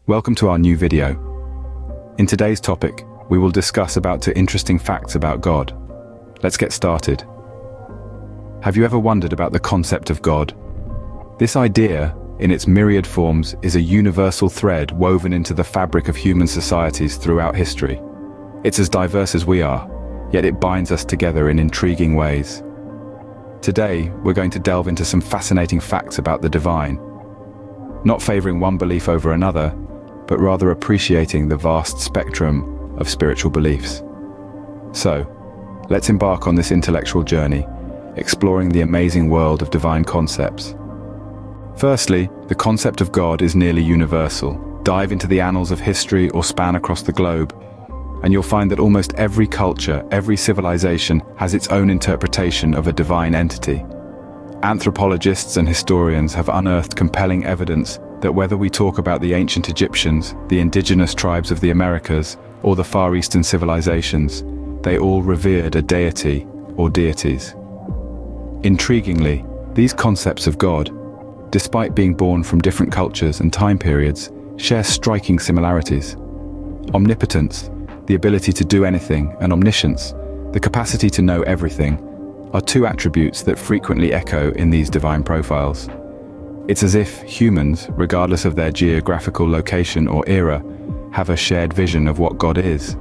Welcome to our new video. In today's topic, we will discuss about two interesting facts about God. Let's get started. Have you ever wondered about the concept of God? This idea, in its myriad forms, is a universal thread woven into the fabric of human societies throughout history. It's as diverse as we are, yet it binds us together in intriguing ways. Today, we're going to delve into some fascinating facts about the divine, not favoring one belief over another, but rather appreciating the vast spectrum of spiritual beliefs. So, let's embark on this intellectual journey, exploring the amazing world of divine concepts. Firstly, the concept of God is nearly universal. Dive into the annals of history or span across the globe, and you'll find that almost every culture, every civilization has its own interpretation of a divine entity. Anthropologists and historians have unearthed compelling evidence that whether we talk about the ancient Egyptians, the indigenous tribes of the Americas, or the Far Eastern civilizations, they all revered a deity or deities. Intriguingly, these concepts of God, despite being born from different cultures and time periods, share striking similarities. Omnipotence, the ability to do anything, and omniscience, the capacity to know everything, are two attributes that frequently echo in these divine profiles. It's as if humans, regardless of their geographical location or era, have a shared vision of what God is.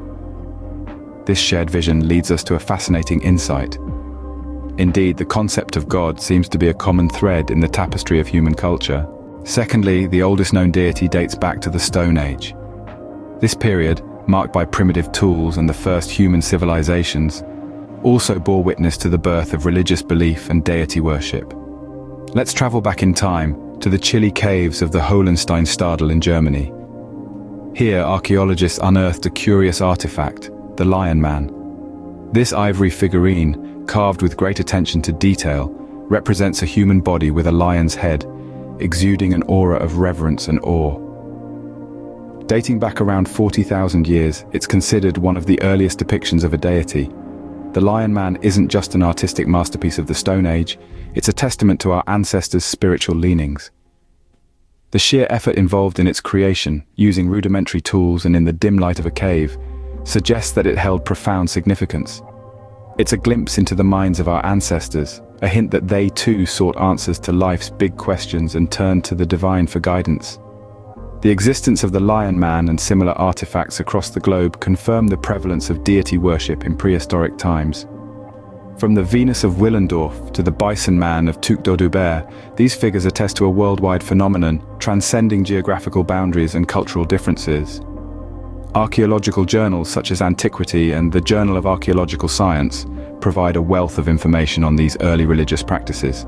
This shared vision leads us to a fascinating insight. Indeed, the concept of God seems to be a common thread in the tapestry of human culture. Secondly, the oldest known deity dates back to the Stone Age. This period, marked by primitive tools and the first human civilizations, also bore witness to the birth of religious belief and deity worship. Let's travel back in time to the chilly caves of the Hohenstein-Stadel in Germany. Here, archaeologists unearthed a curious artifact, the Lion Man. This ivory figurine, carved with great attention to detail, represents a human body with a lion's head, exuding an aura of reverence and awe. Dating back around 40,000 years, it's considered one of the earliest depictions of a deity. The Lion Man isn't just an artistic masterpiece of the Stone Age, it's a testament to our ancestors' spiritual leanings. The sheer effort involved in its creation, using rudimentary tools and in the dim light of a cave, suggests that it held profound significance. It's a glimpse into the minds of our ancestors, a hint that they too sought answers to life's big questions and turned to the divine for guidance. The existence of the Lion Man and similar artifacts across the globe confirm the prevalence of deity worship in prehistoric times. From the Venus of Willendorf to the Bison Man of Tuc-Dodubert, these figures attest to a worldwide phenomenon transcending geographical boundaries and cultural differences. Archaeological journals such as Antiquity and the Journal of Archaeological Science provide a wealth of information on these early religious practices.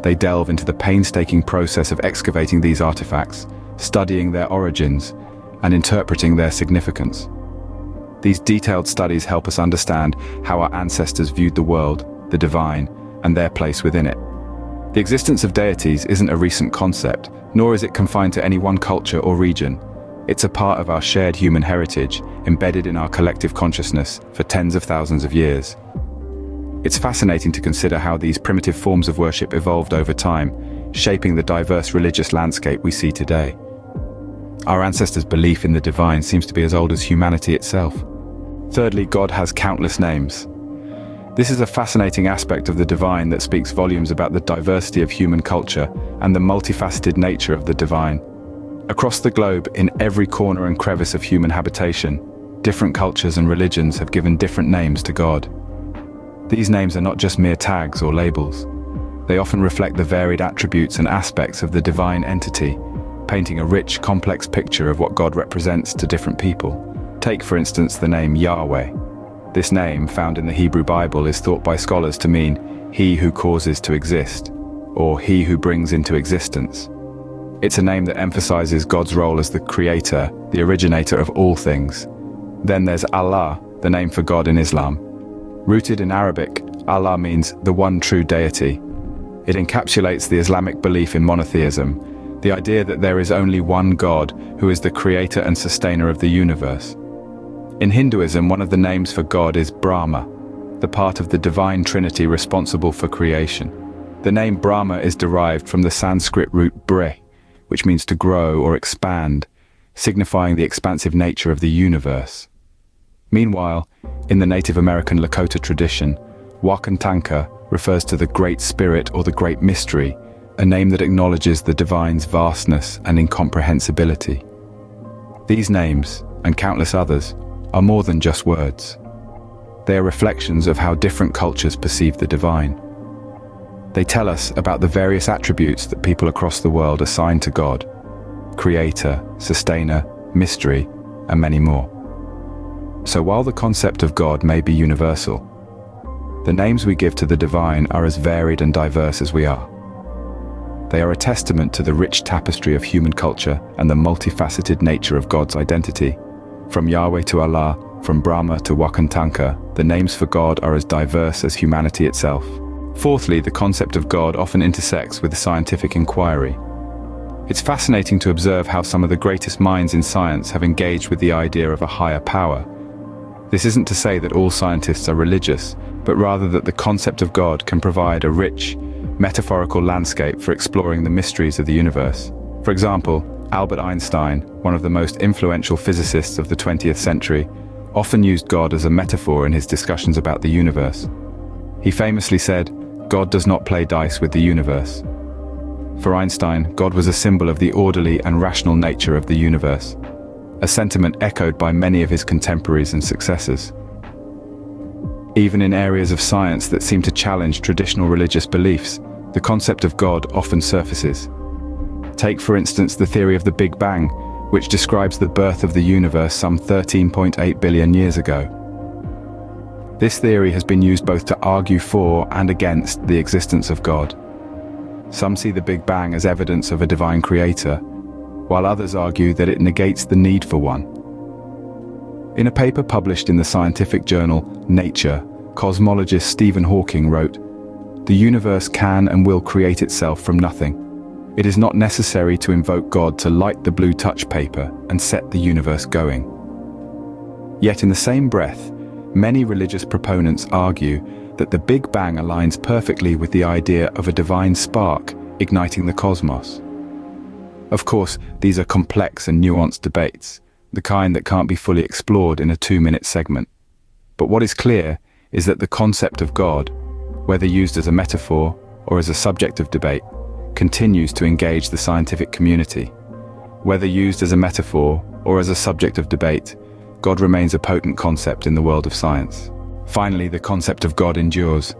They delve into the painstaking process of excavating these artifacts, studying their origins, and interpreting their significance. These detailed studies help us understand how our ancestors viewed the world, the divine, and their place within it. The existence of deities isn't a recent concept, nor is it confined to any one culture or region. It's a part of our shared human heritage, embedded in our collective consciousness for tens of thousands of years. It's fascinating to consider how these primitive forms of worship evolved over time, shaping the diverse religious landscape we see today. Our ancestors' belief in the divine seems to be as old as humanity itself. Thirdly, God has countless names. This is a fascinating aspect of the divine that speaks volumes about the diversity of human culture and the multifaceted nature of the divine. Across the globe, in every corner and crevice of human habitation, different cultures and religions have given different names to God. These names are not just mere tags or labels. They often reflect the varied attributes and aspects of the divine entity, painting a rich, complex picture of what God represents to different people. Take, for instance, the name Yahweh. This name, found in the Hebrew Bible, is thought by scholars to mean "he who causes to exist," or "he who brings into existence." It's a name that emphasizes God's role as the creator, the originator of all things. Then there's Allah, the name for God in Islam. Rooted in Arabic, Allah means the one true deity. It encapsulates the Islamic belief in monotheism, the idea that there is only one God who is the creator and sustainer of the universe. In Hinduism, one of the names for God is Brahma, the part of the divine trinity responsible for creation. The name Brahma is derived from the Sanskrit root bre, which means to grow or expand, signifying the expansive nature of the universe. Meanwhile, in the Native American Lakota tradition, Wakantanka refers to the Great Spirit or the Great Mystery, a name that acknowledges the divine's vastness and incomprehensibility. These names, and countless others, are more than just words. They are reflections of how different cultures perceive the divine. They tell us about the various attributes that people across the world assign to God: Creator, Sustainer, Mystery, and many more. So while the concept of God may be universal, the names we give to the divine are as varied and diverse as we are. They are a testament to the rich tapestry of human culture and the multifaceted nature of God's identity. From Yahweh to Allah, from Brahma to Wakantanka, the names for God are as diverse as humanity itself. Fourthly, the concept of God often intersects with scientific inquiry. It's fascinating to observe how some of the greatest minds in science have engaged with the idea of a higher power. This isn't to say that all scientists are religious, but rather that the concept of God can provide a rich, metaphorical landscape for exploring the mysteries of the universe. For example, Albert Einstein, one of the most influential physicists of the 20th century, often used God as a metaphor in his discussions about the universe. He famously said, "God does not play dice with the universe." For Einstein, God was a symbol of the orderly and rational nature of the universe, a sentiment echoed by many of his contemporaries and successors. Even in areas of science that seem to challenge traditional religious beliefs, the concept of God often surfaces. Take, for instance, the theory of the Big Bang, which describes the birth of the universe some 13.8 billion years ago. This theory has been used both to argue for and against the existence of God. Some see the Big Bang as evidence of a divine creator, while others argue that it negates the need for one. In a paper published in the scientific journal Nature, cosmologist Stephen Hawking wrote, "The universe can and will create itself from nothing. It is not necessary to invoke God to light the blue touch paper and set the universe going." Yet in the same breath, many religious proponents argue that the Big Bang aligns perfectly with the idea of a divine spark igniting the cosmos. Of course, these are complex and nuanced debates, the kind that can't be fully explored in a 2-minute segment. But what is clear is that the concept of God, whether used as a metaphor or as a subject of debate, continues to engage the scientific community. Whether used as a metaphor or as a subject of debate, God remains a potent concept in the world of science. Finally, the concept of God endures.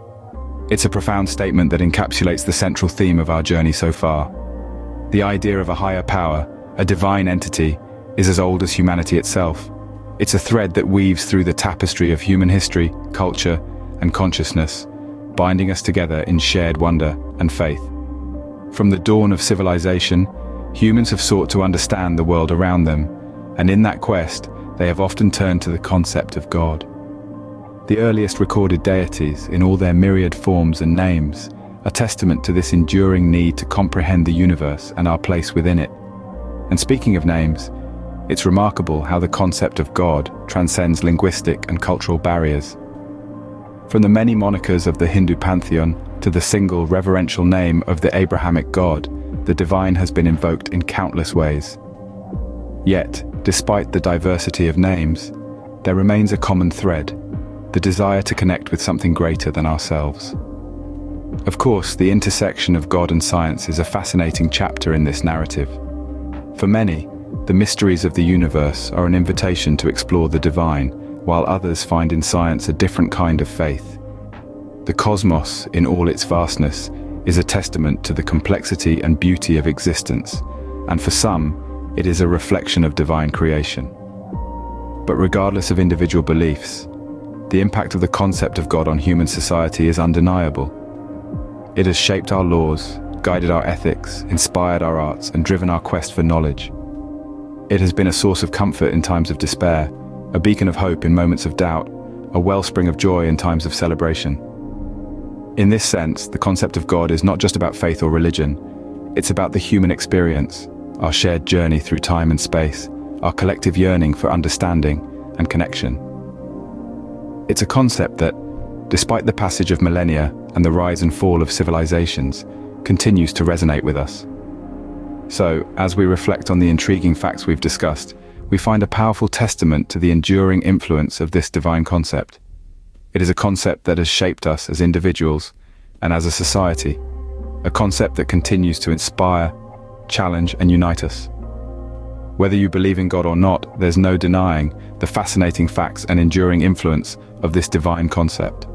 It's a profound statement that encapsulates the central theme of our journey so far. The idea of a higher power, a divine entity, is as old as humanity itself. It's a thread that weaves through the tapestry of human history, culture, and consciousness, binding us together in shared wonder and faith. From the dawn of civilization, humans have sought to understand the world around them, and in that quest, they have often turned to the concept of God. The earliest recorded deities, in all their myriad forms and names, are testament to this enduring need to comprehend the universe and our place within it. And speaking of names, it's remarkable how the concept of God transcends linguistic and cultural barriers. From the many monikers of the Hindu pantheon to the single reverential name of the Abrahamic God, the divine has been invoked in countless ways. Yet, despite the diversity of names, there remains a common thread: the desire to connect with something greater than ourselves. Of course, the intersection of God and science is a fascinating chapter in this narrative. For many, the mysteries of the universe are an invitation to explore the divine, while others find in science a different kind of faith. The cosmos, in all its vastness, is a testament to the complexity and beauty of existence, and for some, it is a reflection of divine creation. But regardless of individual beliefs, the impact of the concept of God on human society is undeniable. It has shaped our laws, guided our ethics, inspired our arts, and driven our quest for knowledge. It has been a source of comfort in times of despair, a beacon of hope in moments of doubt, a wellspring of joy in times of celebration. In this sense, the concept of God is not just about faith or religion. It's about the human experience, our shared journey through time and space, our collective yearning for understanding and connection. It's a concept that, despite the passage of millennia and the rise and fall of civilizations, continues to resonate with us. So, as we reflect on the intriguing facts we've discussed, we find a powerful testament to the enduring influence of this divine concept. It is a concept that has shaped us as individuals and as a society, a concept that continues to inspire, challenge, and unite us. Whether you believe in God or not, there's no denying the fascinating facts and enduring influence of this divine concept.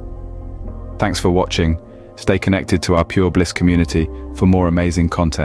Thanks for watching. Stay connected to our Pure Bliss community for more amazing content.